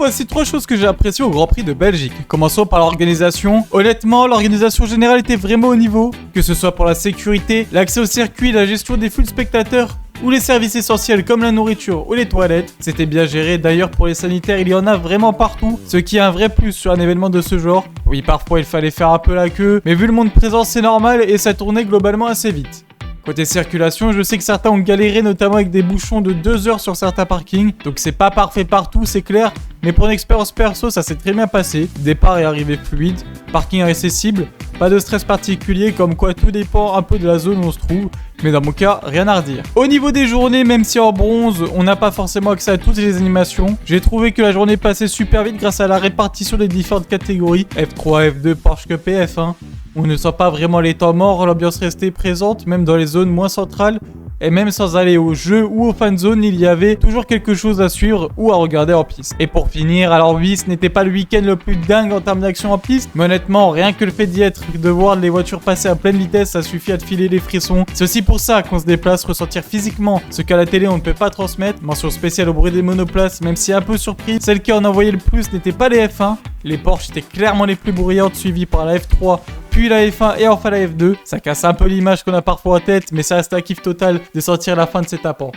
voici 3 choses que j'ai appréciées au Grand Prix de Belgique. Commençons par l'organisation. Honnêtement, l'organisation générale était vraiment au niveau. Que ce soit pour la sécurité, l'accès au circuit, la gestion des flux de spectateurs, ou les services essentiels comme la nourriture ou les toilettes, c'était bien géré. D'ailleurs pour les sanitaires, il y en a vraiment partout, ce qui est un vrai plus sur un événement de ce genre. Oui, parfois il fallait faire un peu la queue, mais vu le monde présent c'est normal et ça tournait globalement assez vite. Côté circulation, je sais que certains ont galéré, notamment avec des bouchons de 2 heures sur certains parkings, donc c'est pas parfait partout, c'est clair, mais pour une expérience perso, ça s'est très bien passé. Départ et arrivée fluide, parking accessible, pas de stress particulier, comme quoi tout dépend un peu de la zone où on se trouve, mais dans mon cas, rien à redire. Au niveau des journées, même si en bronze, on n'a pas forcément accès à toutes les animations, j'ai trouvé que la journée passait super vite grâce à la répartition des différentes catégories, F3, F2, Porsche Cup et F1. On ne sent pas vraiment les temps morts, l'ambiance restait présente, même dans les zones moins centrales. Et même sans aller au jeu ou aux fan zone, il y avait toujours quelque chose à suivre ou à regarder en piste. Et pour finir, alors oui, ce n'était pas le week-end le plus dingue en termes d'action en piste, mais honnêtement, rien que le fait d'y être, de voir les voitures passer à pleine vitesse, ça suffit à te filer les frissons. C'est aussi pour ça qu'on se déplace, ressentir physiquement ce qu'à la télé on ne peut pas transmettre. Mention spéciale au bruit des monoplaces, même si un peu surpris, celle qui en envoyait le plus n'était pas les F1. Les Porsche étaient clairement les plus bruyantes, suivies par la F3, puis la F1 et enfin la F2. Ça casse un peu l'image qu'on a parfois en tête, mais ça reste un kiff total de sentir la fin de ces tapants.